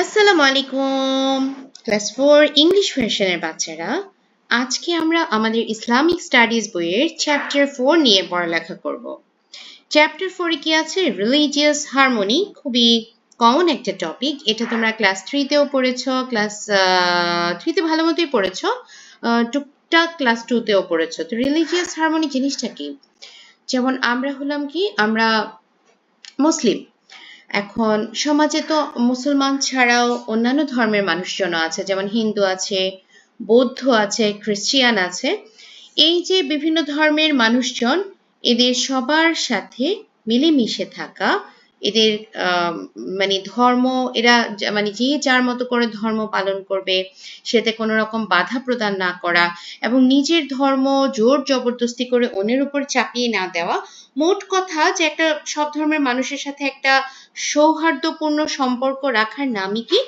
আসসালামু আলাইকুম class 4 English ভার্সনের বাচ্চারা আজকে আমরা আমাদের ইসলামিক স্টাডিজ বইয়ের চ্যাপ্টার 4 নিয়ে পড়ালেখা করব। চ্যাপ্টার 4 এ কি আছে? Religious harmony. খুবই কমন একটা টপিক। এটা তোমরা ক্লাস 3 তেও পড়েছো, ক্লাস 3 তে ভালো মতোই পড়েছো, টুকটাক ক্লাস 2 তেও পড়েছো। তো রিলিজিয়াস হারমোনি জিনিসটা কি? যেমন আমরা হলাম কি, আমরা মুসলিম। এখন সমাজে তো মুসলমান ছাড়াও অন্যান্য ধর্মের মানুষজন আছে, যেমন হিন্দু আছে, বৌদ্ধ আছে, খ্রিস্টান আছে। এই যে বিভিন্ন ধর্মের মানুষজন, এদের সবার সাথে মিলেমিশে থাকা, এদের মানে ধর্ম, এরা মানে যে যার মতো করে ধর্ম পালন করবে, সেতে কোনো রকম বাধা প্রদান না করা এবং নিজের ধর্ম জোর জবরদস্তি করে অন্যের উপর চাপিয়ে না দেওয়া। মোট কথা যে একটা সব ধর্মের মানুষের সাথে একটা সৌহার্দ্যপূর্ণ সম্পর্ক রাখার নামই কি?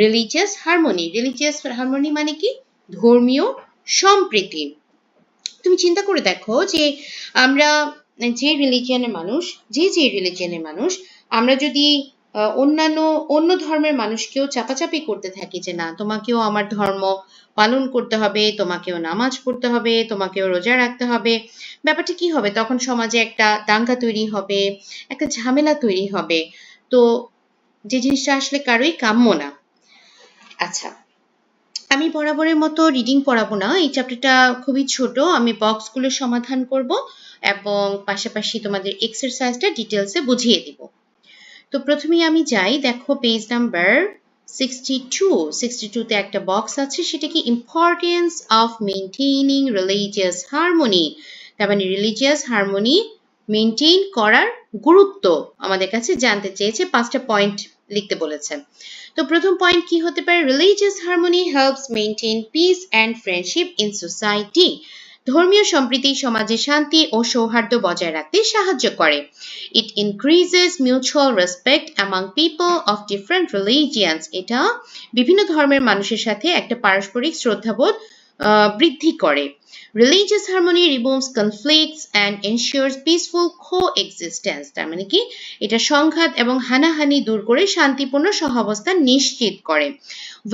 Religious harmony. রিলিজিয়াস হারমোনি মানে কি? ধর্মীয় সম্প্রীতি। তুমি চিন্তা করে দেখো যে আমরা যে রিলিজিয়নের মানুষ, যে রিলিজিয়নের মানুষ, আমরা যদি অন্য ধর্মের মানুষকেও চাপাচাপি করতে থাকি যে না, তোমাকেও আমার ধর্ম পালন করতে হবে, তোমাকেও নামাজ পড়তে হবে, তোমাকেও রোজা রাখতে হবে, ব্যাপারটা কি হবে? তখন সমাজে একটা দাঙ্গা তৈরি হবে, একটা ঝামেলা তৈরি হবে। তো যে জিনিসটা আসলে কারোই কাম্য না। আচ্ছা, আমি বরাবরের মতো রিডিং পড়াবো না, এই চ্যাপ্টারটা খুবই ছোট। আমি বক্সগুলো সমাধান করব এবং পাশাপাশি তোমাদের এক্সারসাইজটা ডিটেলসে বুঝিয়ে দিব। তো প্রথমেই আমি যাই, দেখো পেজ নাম্বার 62 তে একটা বক্স আছে, সেটা কি? Importance of maintaining religious harmony. তার মানে রিলিজিয়াস হারমোনি মেইনটেইন করার গুরুত্ব আমাদের কাছে জানতে চেয়েছে, 5টা পয়েন্ট লিখতে বলেছে। তো প্রথম পয়েন্ট কি হতে পারে? Religious harmony helps maintain piece and friendship in society. ধর্মীয় সম্প্রীতি সমাজে শান্তি ও সৌহার্দ্য বজায় রাখতে সাহায্য করে। It increases mutual respect among people of different religions. এটা বিভিন্ন ধর্মের মানুষের সাথে একটা পারস্পরিক শ্রদ্ধাবোধ বৃদ্ধি করে। Religious harmony removes conflicts and ensures peaceful coexistence. তার মানে কি? এটা সংঘাত এবং হানাহানি দূর করে শান্তিপূর্ণ সহাবস্থান নিশ্চিত করে।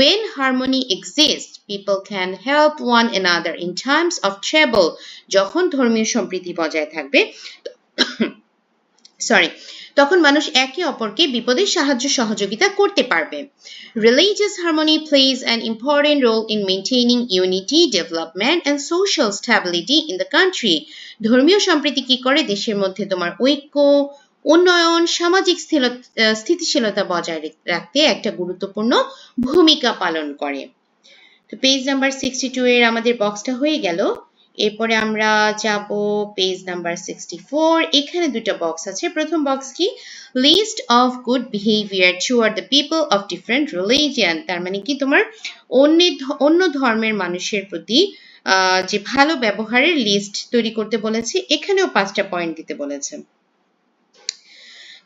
When harmony exists, people can help one another in times of trouble. যখন ধর্মীয় সম্প্রীতি বজায় থাকবে তখন মানুষ একে অপরকে বিপদে সাহায্য সহযোগিতা করতে পারবে। Religious harmony plays an important role in maintaining unity, development and social stability in the country. ধর্মীয় সম্প্রীতি কি করে? দেশের মধ্যে তোমার ঐক্য, উন্নয়ন, সামাজিক স্থিতিশীলতা বজায় রাখতে একটা গুরুত্বপূর্ণ ভূমিকা পালন করে। তো পেজ নাম্বার 62 এর আমাদের বক্সটা হয়ে গেল। এরপরে আমরা যাব পেজ নাম্বার 64। এখানে দুটো বক্স আছে। প্রথম বক্স কি? List of good behaviour toward the people of different religion. তার মানে কি? তোমার অন্য ধর্মের মানুষের প্রতি যে ভালো ব্যবহারের লিস্ট তৈরি করতে বলেছে। এখানেও 5টা পয়েন্ট দিতে বলেছে।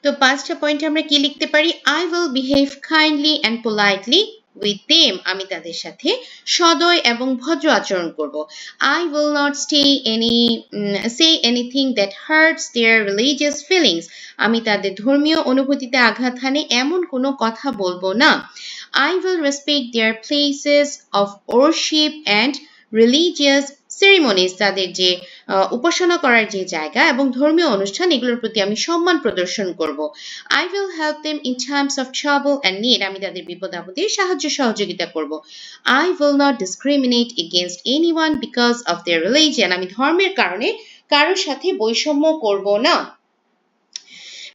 তো 5টা পয়েন্টে আমরা কি লিখতে পারি? I will behave kindly and politely with them. আমি তাদের সাথে সদয় এবং ভদ্র আচরণ করব। I will not say anything that hurts their religious feelings. আমি তাদের ধর্মীয় অনুভূতিতে আঘাত হানে এমন কোনো কথা বলবো না। I will respect their places of worship and religious ceremonies. তাদের যে উপাসনা করার যে জায়গা এবং ধর্মীয় অনুষ্ঠান, এগুলোর প্রতি আমি সম্মান প্রদর্শন করব। I will help them in times of trouble and need. আমি তাদের বিপদ আপদে সাহায্য সহযোগিতা করব। I will not discriminate against anyone because of their religion. আমি ধর্মের কারণে কারোর সাথে বৈষম্য করব না।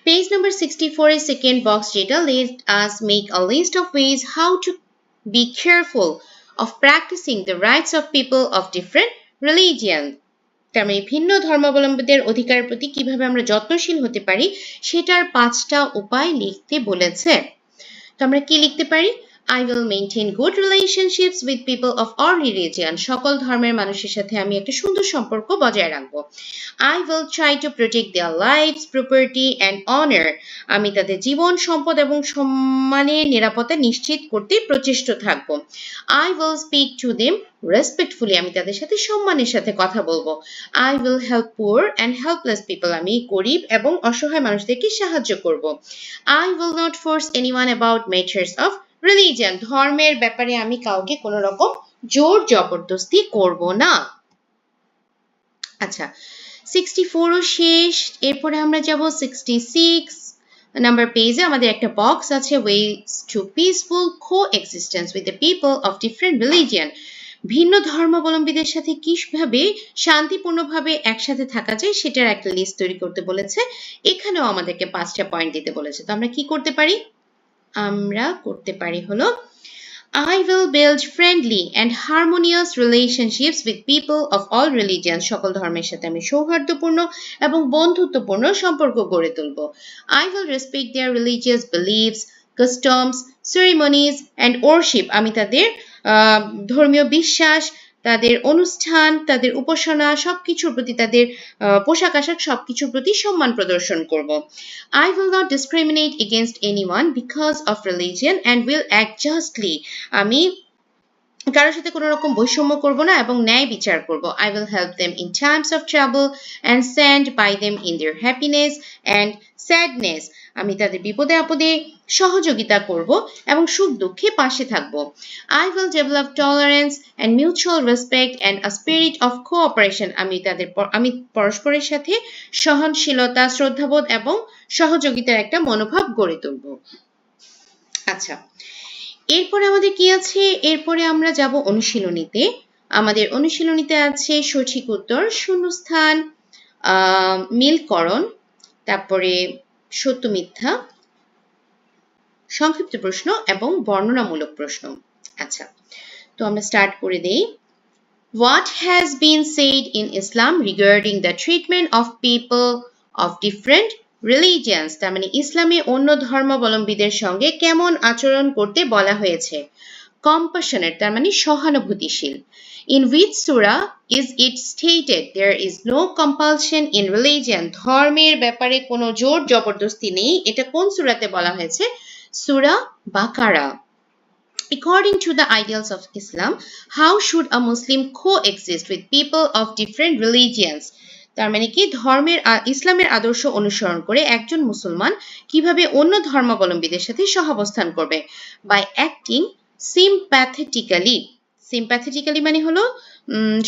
Page number 64 এর second box যেটা, let us make a list of ways how to be careful of practicing the rights of people of different religion. তার মানে ভিন্ন ধর্মাবলম্বীদের অধিকারের প্রতি কিভাবে আমরা যত্নশীল হতে পারি সেটার 5টা উপায় লিখতে বলেছে। তো আমরা কি লিখতে পারি? I will maintain good relationships with people of all religion. সকল ধর্মের মানুষের সাথে আমি একটা সুন্দর সম্পর্ক বজায় রাখবো। I will try to protect their lives, property and honor. আমি তাদের জীবন, সম্পদ এবং সম্মানের নিরাপত্তা নিশ্চিত করতে প্রচেষ্ট থাকব। I will speak to them respectfully. আমি তাদের সাথে সম্মানের সাথে কথা বলবো। I will help poor and helpless people. আমি গরিব এবং অসহায় মানুষদেরকে সাহায্য করব। I will not force anyone about matters of religion ধর্মের ব্যাপারে আমি কাউকে কোনো রকম জোর জবরদস্তি করব না। আচ্ছা 64 ও শেষ, এরপরে আমরা যাব 66 নাম্বার পেজে। আমাদের একটা বক্স আছে, ways to peaceful coexistence with the people of different religion. ভিন্ন ধর্মাবলম্বীদের সাথে কিভাবে শান্তিপূর্ণভাবে একসাথে থাকা যায় সেটার একটা লিস্ট তৈরি করতে বলেছে। এখানেও আমাদেরকে 5টা পয়েন্ট দিতে বলেছে। তো আমরা কি করতে পারি? আমরা করতে পারি হলো I will build friendly and harmonious relationships with people of all religions. সকল ধর্মের সাথে আমি সৌহার্দ্যপূর্ণ এবং বন্ধুত্বপূর্ণ সম্পর্ক গড়ে তুলব। I will respect their religious beliefs, customs, ceremonies and worship. আমি তাদের ধর্মীয় বিশ্বাস, তাদের অনুষ্ঠান, তাদের উপাসনা সবকিছুর প্রতি, তাদের পোশাক আশাক সবকিছুর প্রতি সম্মান প্রদর্শন করব। I will not discriminate against anyone because of religion and will act justly. আমি কারোর সাথে কোনো রকম বৈষম্য করব না এবং ন্যায় বিচার করব। I will help them in times of trouble and stand by them in their happiness and sadness. আমি তাদের বিপদে আপদে সহযোগিতা করব এবং সুখ দুঃখে পাশে থাকব। I will develop tolerance and mutual respect and a spirit of cooperation. আমি পরস্পরের সাথে সহনশীলতা, শ্রদ্ধাবোধ এবং সহযোগিতার একটা মনোভাব গড়ে তুলব। আচ্ছা এরপরে আমাদের কি আছে? এরপরে আমরা যাব অনুশীলনীতে। আমাদের অনুশীলনীতে আছে সঠিক উত্তর, শূন্যস্থান, মিলকরণ, তারপরে সত্য মিথ্যা, সংক্ষিপ্ত প্রশ্ন এবং বর্ণনামূলক প্রশ্ন। আচ্ছা তো আমরা স্টার্ট করে দেই। What has been said in Islam regarding the treatment of people of different religions? তার মানে ইসলামে অন্য ধর্মাবলম্বীদের সঙ্গে কেমন আচরণ করতে বলা হয়েছে। Compassionate তার মানে সহানুভূতিশীল। In which surah is it stated there is no compulsion in religion? ধর্মের ব্যাপারে কোনো জোর জবরদস্তি নেই, এটা কোন সূরাতে বলা হয়েছে? সূরা বাকারা। According to the ideals of Islam, how should a Muslim coexist with people of different religions? তার মানে কি ধর্মের ইসলামের আদর্শ অনুসরণ করে একজন মুসলমান কিভাবে অন্য ধর্মাবলম্বীদের সাথে সহাবস্থান করবে? By acting sympathetically. Sympathetically মানে হলো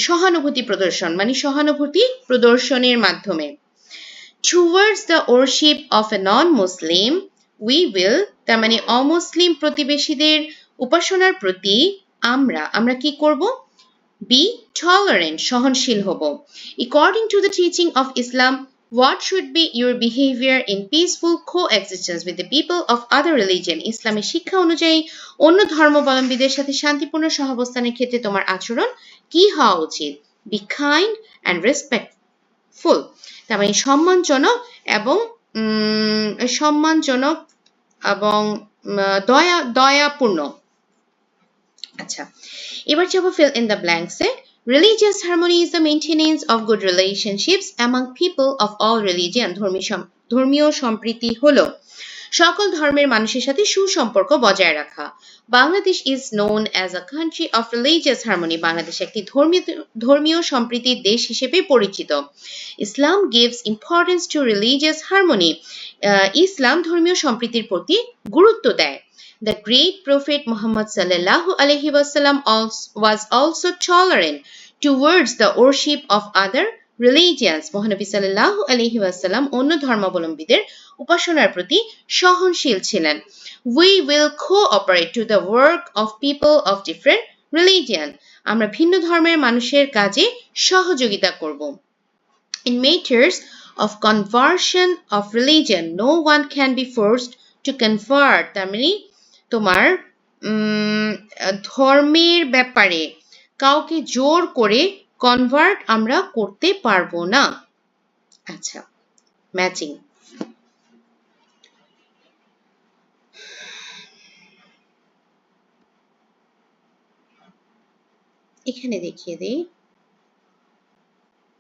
সহানুভূতি প্রদর্শন, মানে সহানুভূতি প্রদর্শনের মাধ্যমে। Towards the worship of a non-Muslim, we will তার মানে অমুসলিম প্রতিবেশীদের উপাসনার প্রতি আমরা কি করব? Be tolerant, সহনশীল হব। According to the teaching of Islam, what should be your behavior in peaceful coexistence with the people of other religion? ইসলামের শিক্ষা অনুযায়ী অন্য ধর্মাবলম্বীদের সাথে শান্তিপূর্ণ সহাবস্থানের ক্ষেত্রে তোমার আচরণ কি হওয়া উচিত? Be kind and respectful. তার মানে সম্মানজনক এবং দয়াপূর্ণ। আচ্ছা এবার যাব fill in the blanks A. Religious harmony is the maintenance of good relationships among people of all religion. ধর্মীয় সম্প্রীতি হলো সকল ধর্মের মানুষের সাথে সুসম্পর্ক বজায় রাখা। Bangladesh is known as a country of religious harmony. Bangladesh একটি ধর্মীয় সম্প্রীতির দেশ হিসেবে পরিচিত। Islam gives importance to religious harmony. ইসলাম ধর্মীয় সম্প্রীতির প্রতি গুরুত্ব দেয়। The great prophet Muhammad sallallahu alaihi wasallam was also tolerant towards the worship of other religions. মহানবী সাল্লাল্লাহু আলাইহি ওয়াসাল্লাম অন্য ধর্মাবলম্বীদের উপাসনার প্রতি সহনশীল ছিলেন। We will cooperate to the work of people of different religion. আমরা ভিন্ন ধর্মের মানুষের কাজে সহযোগিতা করব। In matters of conversion of religion, no one can be forced to convert. তার মানে তোমার ধর্মের ব্যাপারে কাউকে জোর করে কনভার্ট আমরা করতে পারবো না। আচ্ছা ম্যাচিং। এখানে দেখিয়ে দেই,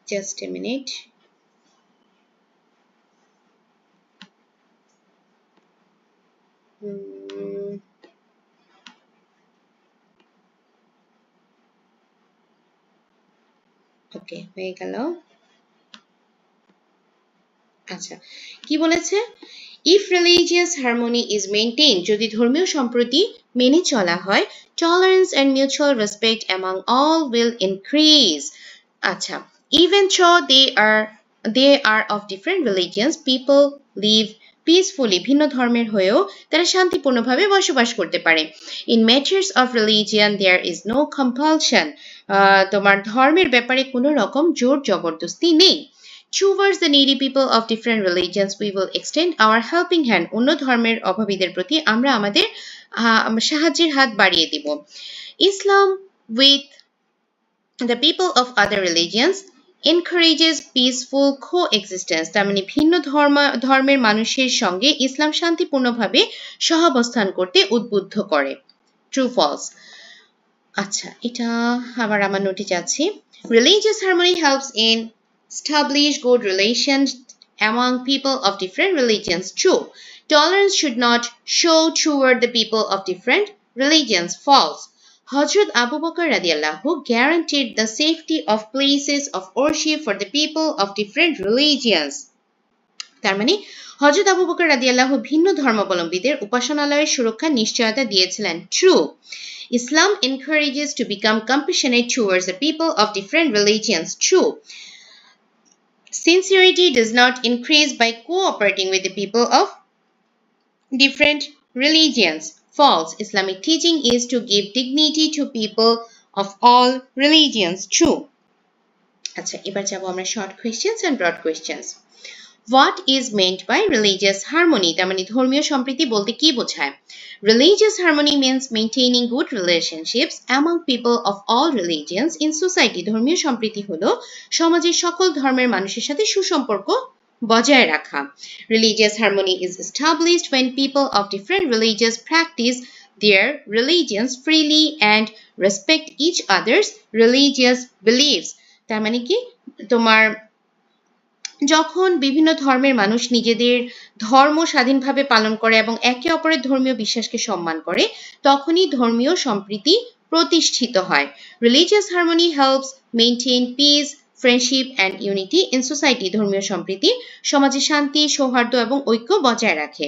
জাস্ট এ মিনিট। ওকে হয়ে গেল। আচ্ছা কি বলেছে? If religious harmony is maintained, যদি ধর্মীয় সম্প্রীতি মেনে চলা হয়, tolerance and mutual respect among all will increase. আচ্ছা, even though they are of different religions, people live peacefully. ভিন্ন ধর্মের হয়েও তারা শান্তিপূর্ণভাবে বসবাস করতে পারে। In matters of religion, there is no compulsion. তোমার ধর্মের ব্যাপারে কোনো রকম জোর জবরদস্তি নেই। Towards the needy people of different religions, we will extend our helping hand. অন্য ধর্মের অভাবীদের প্রতি আমরা আমাদের সাহায্যের হাত বাড়িয়ে দিব। Islam with the people of other religions encourages peaceful coexistence. তার মানে ভিন্ন ধর্মের মানুষের সঙ্গে ইসলাম শান্তিপূর্ণভাবে সহাবস্থান করতে উদ্বুদ্ধ করে। True false? আচ্ছা, এটা আবার আমার নোটে যাচ্ছি। Religious harmony helps in establish good relations among people of different religions. True. Tolerance should not show toward the people of different religions. False. Hazrat Abu Bakr radiallahu guaranteed the safety of places of worship for the people of different religions. তার মানে হযরত আবু বকর রাদিয়াল্লাহু ভিন্ন ধর্মাবলম্বীদের উপাসনালয়ের সুরক্ষার নিশ্চয়তা দিয়েছিলেন। True. Islam encourages to become compassionate towards the people of different religions. True. Sincerity does not increase by cooperating with the people of different religions. False. Islamic teaching is to give dignity to people of all religions. True. আচ্ছা, এবার যাব আমরা short questions and broad questions. What is meant by religious harmony? তার মানে ধর্মীয় সম্প্রীতি বলতে কি বোঝায়? Religious harmony means maintaining good relationships among people of all religions in society. ধর্মীয় সম্প্রীতি হলো সমাজের সকল ধর্মের মানুষের সাথে সুসম্পর্ক বজায় রাখা। Religious harmony is established when people of different religions practice their religions freely and respect each other's religious beliefs. তার মানে কি, তোমার যখন বিভিন্ন ধর্মের মানুষ নিজেদের ধর্ম স্বাধীনভাবে পালন করে এবং একে অপরের ধর্মীয় বিশ্বাসকে সম্মান করে, তখনই ধর্মীয় সম্প্রীতি প্রতিষ্ঠিত হয়। Religious harmony helps maintain peace, friendship and unity in society. ধর্মীয় সম্প্রীতি সমাজে শান্তি, সৌহার্দ্য এবং ঐক্য বজায় রাখে।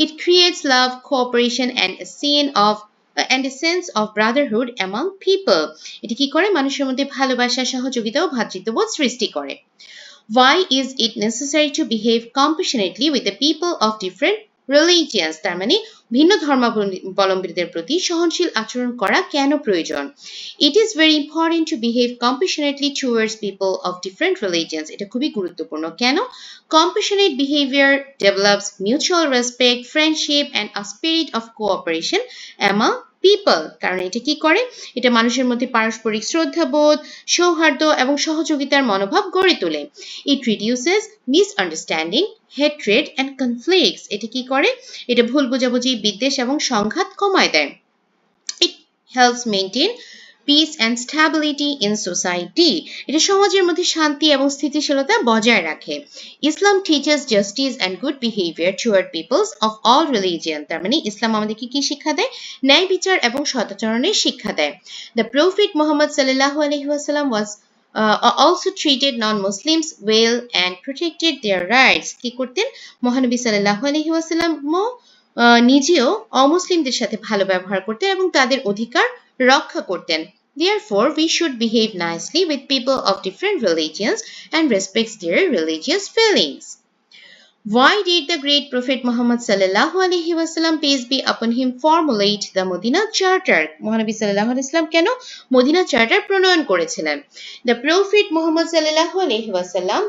It creates love, cooperation and a sense of brotherhood among people. এটি কি করে? মানুষের মধ্যে ভালোবাসা, সহযোগিতা ও ভ্রাতৃত্ববোধ সৃষ্টি করে। Why is it necessary to behave compassionately with the people of different religions? তার মানে ভিন্ন ধর্মাবলম্বীদের প্রতি সহনশীল আচরণ করা কেন প্রয়োজন? It is very important to behave compassionately towards people of different religions. এটা খুবই গুরুত্বপূর্ণ। কেন? Compassionate behavior develops mutual respect, friendship and a spirit of cooperation among people. কারণ এটা কি করে? এটা মানুষের মধ্যে পারস্পরিক শ্রদ্ধাবোধ, সৌহার্দ্য এবং সহযোগিতার মনোভাব গড়ে তোলে। It reduces misunderstanding, hatred and conflicts. এটা কি করে? এটা ভুল বোঝাবুঝি, বিদ্বেষ এবং সংঘাত কমায় দেয়। It helps maintain peace and stability in society. এটা সমাজের মধ্যে শান্তি এবং স্থিতিশীলতা বজায় রাখে। Islam teaches justice and good behavior toward peoples of all religion. তার মানে ইসলাম আমাদেরকে কি শিক্ষা দেয়? ন্যায় বিচার এবং সদাচরণের শিক্ষা দেয়। The Prophet Muhammad sallallahu alaihi wasallam was also treated non-Muslims well and protected their rights. কি করতেন? মহানবী সাল্লাল্লাহু আলাইহি ওয়াসাল্লাম নিজেও অমুসলিমদের সাথে ভালো ব্যবহার করতেন এবং তাদের অধিকার রক্ষা করতেন। Therefore, we should behave nicely with people of different religions and respect their religious feelings. Why did the great Prophet Muhammad sallallahu alaihi wasallam, peace be upon him, formulate the Medina Charter? মহানবী সাল্লাল্লাহু আলাইহি ওয়াসাল্লাম কেন Medina charter প্রণয়ন করেছিলেন? The Prophet Muhammad sallallahu alaihi wasallam,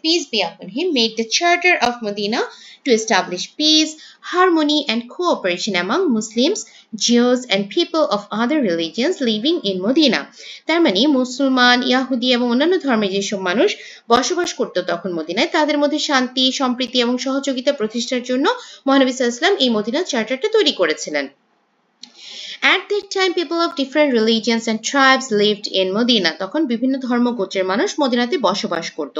peace be upon him, made the Charter of Medina to establish peace, harmony and cooperation among Muslims, Jews and people of other religions living in Medina. তার মানে মুসলমান, ইয়াহুদি এবং অন্যান্য ধর্মের যেসব মানুষ বসবাস করত তখন মদিনায়, তাদের মধ্যে শান্তি, সম্প্রীতি এবং সহযোগিতা প্রতিষ্ঠার জন্য মহানবী সাল্লাল্লাহু আলাইহি ওয়াসাল্লাম এই মদিনা চার্টারটা তৈরি করেছিলেন। At that time, people of different religions and tribes lived in Medina. তখন বিভিন্ন ধর্মগোত্রের মানুষ মদিনাতে বসবাস করত।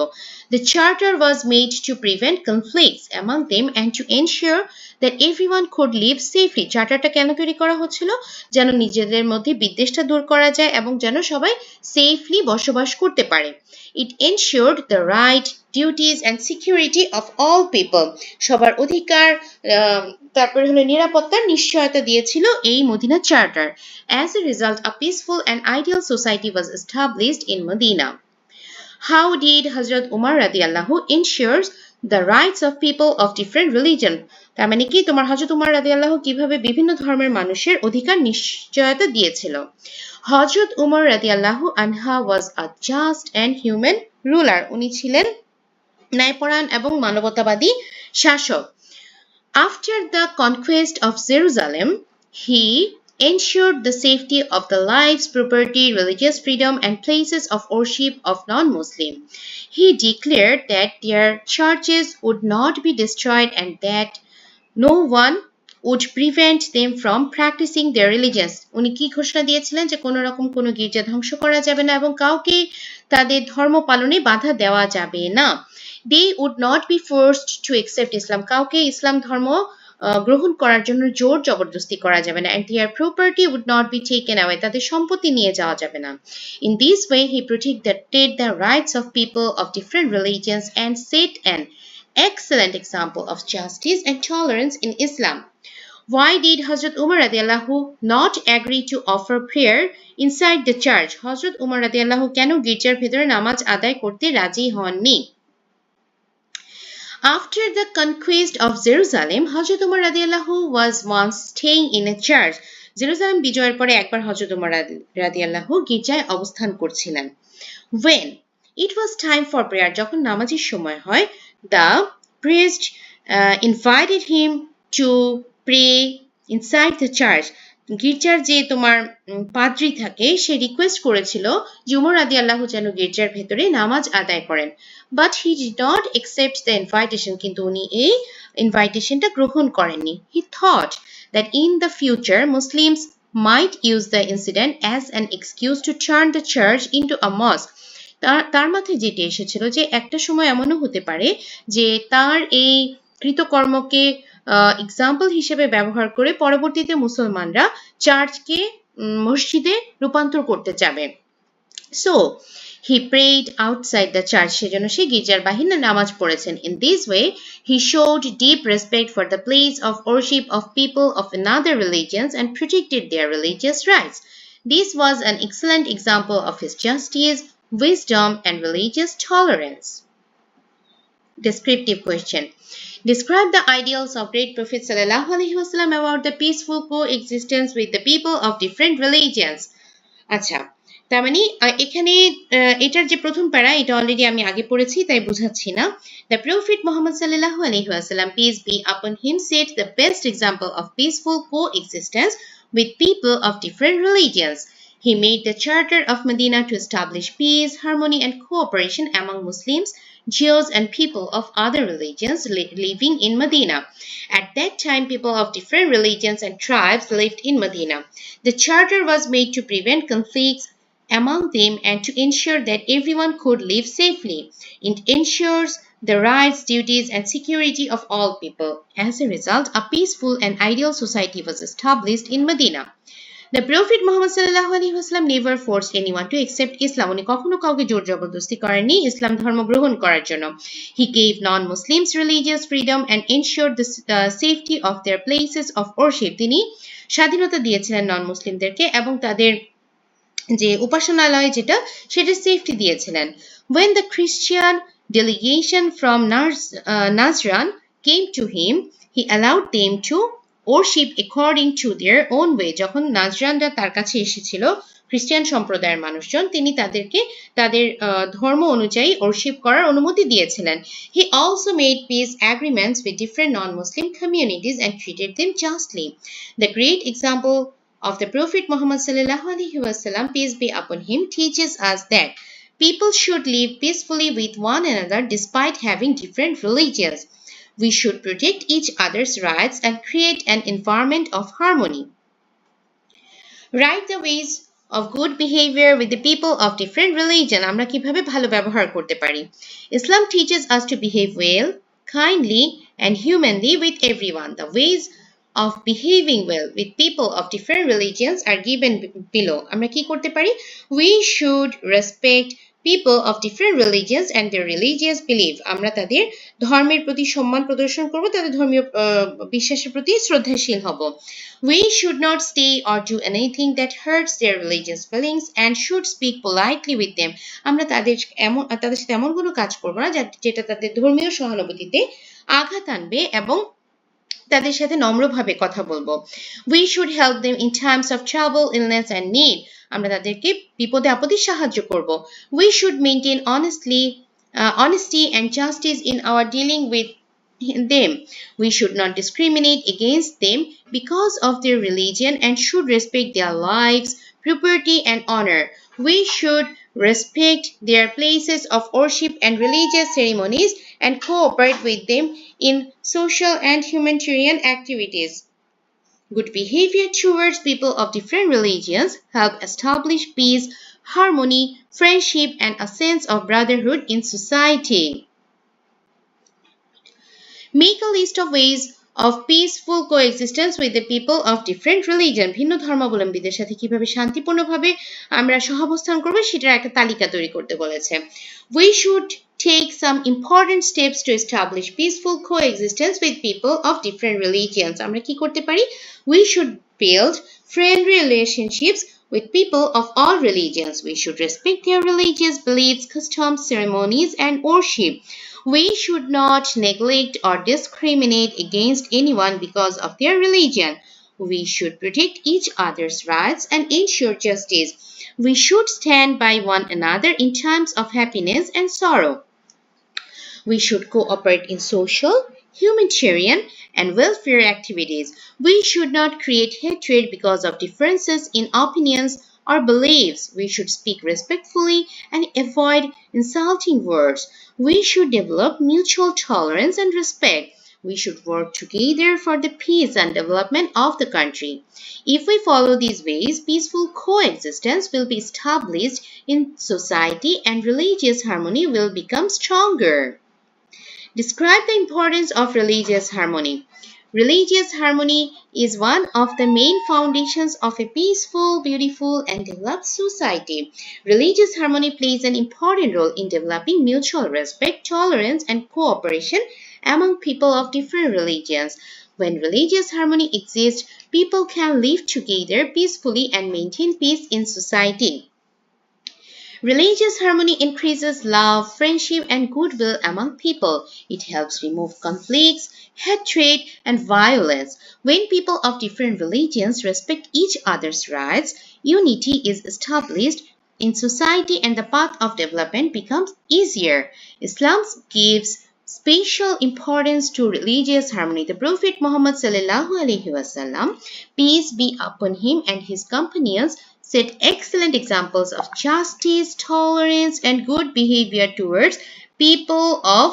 The charter was made to prevent conflicts among them and to ensure that everyone could live safely. চার্টারটা কেন তৈরি করা হচ্ছিল? যেন নিজেদের মধ্যে বিদ্বেষটা দূর করা যায় এবং যেন সবাই সেফলি বসবাস করতে পারে। It ensured the right, duties and security of all people. সবার অধিকার তারপরে হলো নিরাপত্তার নিশ্চয়তা দিয়েছিল এই Medina charter. As a result, a peaceful and ideal society was established in Medina. How did Hazrat Umar radiallahu ensures the rights of people of different religion? তার মানে কি তোমার হযরত উমর রাদিয়াল্লাহু কিভাবে বিভিন্ন ধর্মের মানুষের অধিকার নিশ্চয়তা দিয়েছিল? হযরত উমর রাদিয়াল্লাহু আনহা was a just and human ruler. উনি ছিলেন ন্যায়পরায়ণ এবং মানবতাবাদী শাসক। After the conquest of Jerusalem, he ensured the safety of the lives, property, religious freedom, and places of worship of non-Muslims. He declared that their churches would not be destroyed and that no one would prevent them from practicing their religions. উনি কি ঘোষণা দিয়েছিলেন যে কোনো রকম কোনো গির্জা ধ্বংস করা যাবে না এবং কাউকে তাদের ধর্ম পালনে বাধা দেওয়া যাবে না। They would not be forced to accept Islam. কাউকে ইসলাম ধর্ম গ্রহণ করার জন্য জোর জবরদস্তি করা যাবে না। And their property would not be taken away. তাদের সম্পত্তি নিয়ে যাওয়া যাবে না। In this way, he protected the rights of people of different religions and set an excellent example of justice and tolerance in Islam. Why did Hazrat Umar radiallahu not agree to offer prayer inside the church? Hazrat Umar radiallahu কেন গির্জার ভেতরে নামাজ আদায় করতে রাজি হননি? After the conquest of Jerusalem, Hazrat Umar radiallahu was once staying in a church. Jerusalem বিজয়ের পরে একবার হযরত উমর রাদিয়াল্লাহু গির্জায় অবস্থান করছিলেন। When it was time for prayer, যখন নামাজের সময় হয়, the priest invited him to pray inside the church. গির্জার যে তোমার পাদ্রী থাকে সে রিকোয়েস্ট করেছিল যে উমর রাদিয়াল্লাহু যেন গির্জার ভেতরে নামাজ আদায় করেন। But he did not accept the invitation. কিন্তু উনি এই ইনভাইটেশনটা গ্রহণ করেননি। He thought that in the future Muslims might use the incident as an excuse to turn the church into a mosque. তার মাথায় যেটি এসেছিল যে একটা সময় এমনও হতে পারে যে তার এই কৃতকর্মকে এক্সাম্পল হিসেবে ব্যবহার করে পরবর্তীতে মুসলমানরা চার্চকে মসজিদে রূপান্তর করতে যাবে। So he prayed outside the church. সেজন্য সে গির্জার বাহিরে নামাজ পড়েছেন। In this way, he showed deep respect for the place of worship of people of another religions and protected their religious rights. This was an excellent example of his justice, wisdom, and religious tolerance. Descriptive question. Describe the ideals of great Prophet sallallahu alaihi wasallam about the peaceful coexistence with the people of different religions. আচ্ছা, তার মানে এখানে এটার যে প্রথম প্যারা এটা already আমি আগে পড়েছি তাই বুঝাচ্ছি না। The Prophet Muhammad sallallahu alaihi wasallam, peace be upon him, set the best example of peaceful coexistence with people of different religions. He made the Charter of Medina to establish peace, harmony, and cooperation among Muslims, Jews, and people of other religions living in Medina. At that time, people of different religions and tribes lived in Medina. The charter was made to prevent conflicts among them and to ensure that everyone could live safely. It ensures the rights, duties, and security of all people. As a result, a peaceful and ideal society was established in Medina. The Prophet Muhammad sallallahu alaihi wasallam never forced anyone to accept Islam. উনি কখনো কাউকে জোর জবরদস্তি করেননি ইসলাম ধর্ম গ্রহণ করার জন্য। He gave non-Muslims religious freedom and ensured the safety of their places of worship. তিনি স্বাধীনতা দিয়েছিলেন নন-মুসলিমদেরকে এবং তাদের যে উপাসনালয় যেটা সেটা সেফটি দিয়েছিলেন। When the Christian delegation from Najran came to him, he allowed them to worship according to their own way. যখন নাজরানরা তার কাছে এসেছিল খ্রিস্টান সম্প্রদায়ের মানুষজন তিনি তাদেরকে তাদের ধর্ম অনুযায়ী worship করার অনুমতি দিয়েছিলেন। He also made peace agreements with different non-Muslim communities and treated them justly. The great example of the Prophet Muhammad sallallahu alaihi wasallam, peace be upon him, teaches us that people should live peacefully with one another despite having different religions. We should protect each other's rights and create an environment of harmony. Write the ways of good behavior with the people of different religion. আমরা কিভাবে ভালো ব্যবহার করতে পারি? Islam teaches us to behave well, kindly, and humanly with everyone. The ways of behaving well with people of different religions are given below. আমরা কি করতে পারি? We should respect people of different religions and their religious belief. আমরা তাদের ধর্মের প্রতি সম্মান প্রদর্শন করব, তাদের ধর্মীয় বিশ্বাসের প্রতি শ্রদ্ধাশীল হব। We should not say or do anything that hurts their religious feelings and should speak politely with them. আমরা তাদের সাথে এমন কোনো কাজ করব না যেটা তাদের ধর্মীয় সহানুভূতিতে আঘাত আনবে, এবং তাদের সাথে নম্রভাবে কথা বলবো। We should help them in times of trouble, illness and need. আমরা তাদেরকে বিপদে আপদে সাহায্য করব। We should maintain honesty and justice in our dealing with them. We should not discriminate against them because of their religion and should respect their lives, property and honor. We should respect their places of worship and religious ceremonies and cooperate with them in social and humanitarian activities. Good behavior towards people of different religions help establish peace, harmony, friendship, and a sense of brotherhood in society. Make a list of ways of peaceful coexistence with the people of different religion. ভিন্ন ধর্মাবলম্বীদের সাথে কিভাবে শান্তিপূর্ণভাবে আমরা সহাবস্থান করব সেটার একটা তালিকা তৈরি করতে বলেছে। We should take some important steps to establish peaceful coexistence with people of different religions. আমরা কি করতে পারি? We should build friendly relationships with people of all religions. We should respect their religious beliefs, customs, ceremonies, and worship. We should not neglect or discriminate against anyone because of their religion. We should protect each other's rights and ensure justice. We should stand by one another in times of happiness and sorrow. We should cooperate in social, humanitarian, and welfare activities. We should not create hatred because of differences in opinions or beliefs. We should speak respectfully and avoid insulting words. We should develop mutual tolerance and respect. We should work together for the peace and development of the country. If we follow these ways, peaceful coexistence will be established in society and religious harmony will become stronger. Describe the importance of religious harmony. Religious harmony is one of the main foundations of a peaceful, beautiful, and developed society. Religious harmony plays an important role in developing mutual respect, tolerance, and cooperation among people of different religions. When religious harmony exists, people can live together peacefully and maintain peace in society. Religious harmony increases love, friendship, and goodwill among people. It helps remove conflicts, hatred, and violence. When people of different religions respect each other's rights, unity is established in society and the path of development becomes easier. Islam gives special importance to religious harmony. The Prophet Muhammad sallallahu alaihi wasallam, peace be upon him and his companions, set excellent examples of justice, tolerance, and good behavior towards people of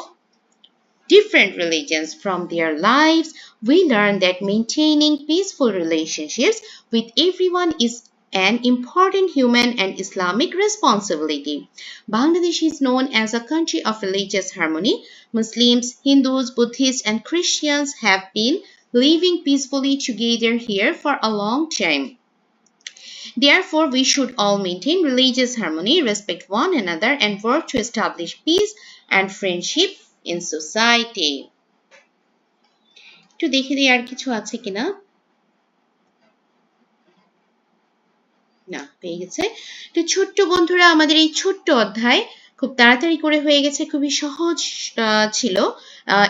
different religions. From their lives, we learn that maintaining peaceful relationships with everyone is an important human and Islamic responsibility. Bangladesh is known as a country of religious harmony. Muslims, Hindus, Buddhists, and Christians have been living peacefully together here for a long time. Therefore, we should all maintain religious harmony, respect one another, and work to establish peace and friendship in society. একটু দেখে দিই আর কিছু আছে কিনা। না, পেয়ে গেছে। তো ছোট্ট বন্ধুরা, আমাদের এই ছোট্ট অধ্যায় খুব তাড়াতাড়ি করে হয়ে গেছে, খুবই সহজ ছিল।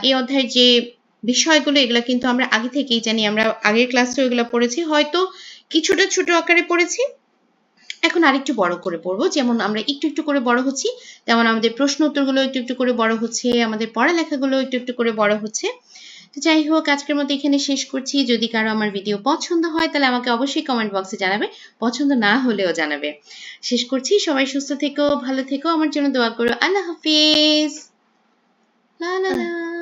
এই অধ্যায়ের যে বিষয়গুলো এগুলো কিন্তু আমরা আগে থেকেই জানি, আমরা আগের ক্লাসে এগুলো পড়েছি, হয়তো কিছুটা ছোট আকারে পড়েছি, এখন আরেকটু বড় করে পড়বো। যেমন আমরা একটু একটু করে বড় হচ্ছি, তেমন আমাদের প্রশ্ন উত্তরগুলো একটু একটু করে বড় হচ্ছে, আমাদের পড়ালেখাগুলো একটু একটু করে বড় হচ্ছে। তো যাই হোক, আজকের মতো এখানে শেষ করছি। যদি কারো আমার ভিডিও পছন্দ হয় তাহলে আমাকে অবশ্যই কমেন্ট বক্সে জানাবে, পছন্দ না হলেও জানাবে। শেষ করছি, সবাই সুস্থ থেকো, ভালো থেকো, আমার জন্য দোয়া করো। আল্লাহ হাফিজ। লা লা লা।